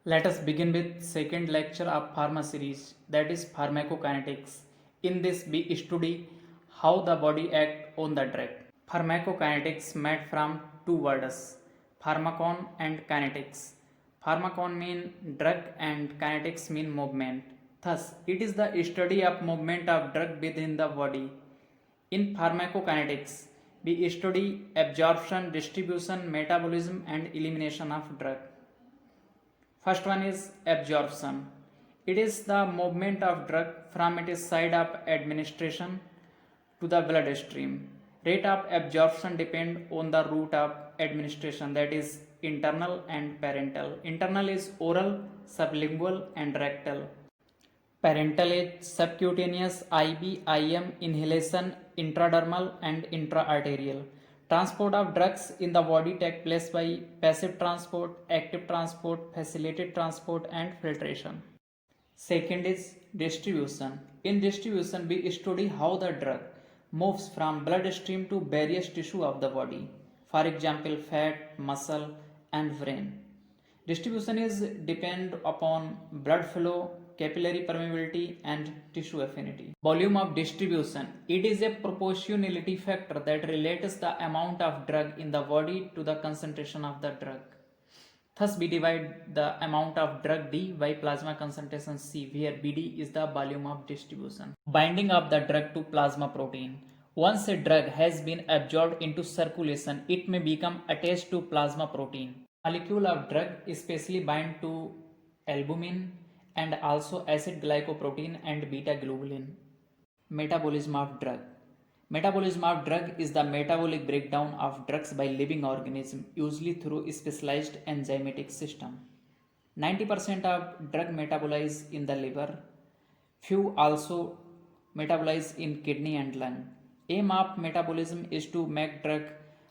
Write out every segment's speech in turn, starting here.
Let us begin with second lecture of pharma series, that is pharmacokinetics. In this we study how the body act on the drug. Pharmacokinetics made from two words, pharmakon and kinetics. Pharmakon mean drug and kinetics mean movement. Thus, it is the study of movement of drug within the body. In pharmacokinetics, we study absorption, distribution, metabolism and elimination of drug. First one is absorption. It is the movement of drug from its site of administration to the bloodstream. Rate of absorption depend on the route of administration, that is internal and parental. Internal is oral, sublingual and rectal. Parental is subcutaneous, IV, IM, inhalation, intradermal and intraarterial. Transport of drugs in the body takes place by passive transport, active transport, facilitated transport and filtration. Second is distribution. In distribution, we study how the drug moves from bloodstream to various tissue of the body. For example, fat, muscle and brain. Distribution is depend upon blood flow, capillary permeability and tissue affinity. Volume of distribution. It is a proportionality factor that relates the amount of drug in the body to the concentration of the drug. Thus, we divide the amount of drug D by plasma concentration C, where BD is the volume of distribution. Binding of the drug to plasma protein. Once a drug has been absorbed into circulation, it may become attached to plasma protein. Molecule of drug especially bind to albumin and also acid glycoprotein and beta globulin. Metabolism of drug. Metabolism of drug is the metabolic breakdown of drugs by living organism, usually through specialized enzymatic system. 90% of drug metabolize in the liver. Few also metabolize in kidney and lung. Aim of metabolism is to make drug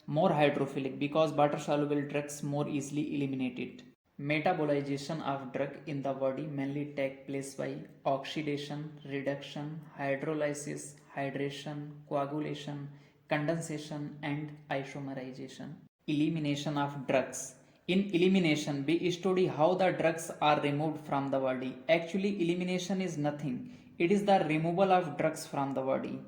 more hydrophilic because water soluble drugs more easily eliminated. Metabolization of drug in the body mainly take place by oxidation, reduction, hydrolysis, hydration, coagulation, condensation and isomerization. Elimination of drugs. In elimination, we study how the drugs are removed from the body. Actually, elimination is nothing. It is the removal of drugs from the body.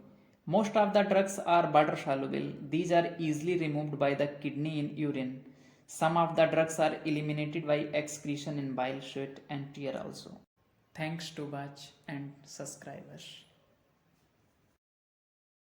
Most of the drugs are water soluble. These are easily removed by the kidney in urine. Some of the drugs are eliminated by excretion in bile, sweat and tear also. Thanks to watch and subscribe us.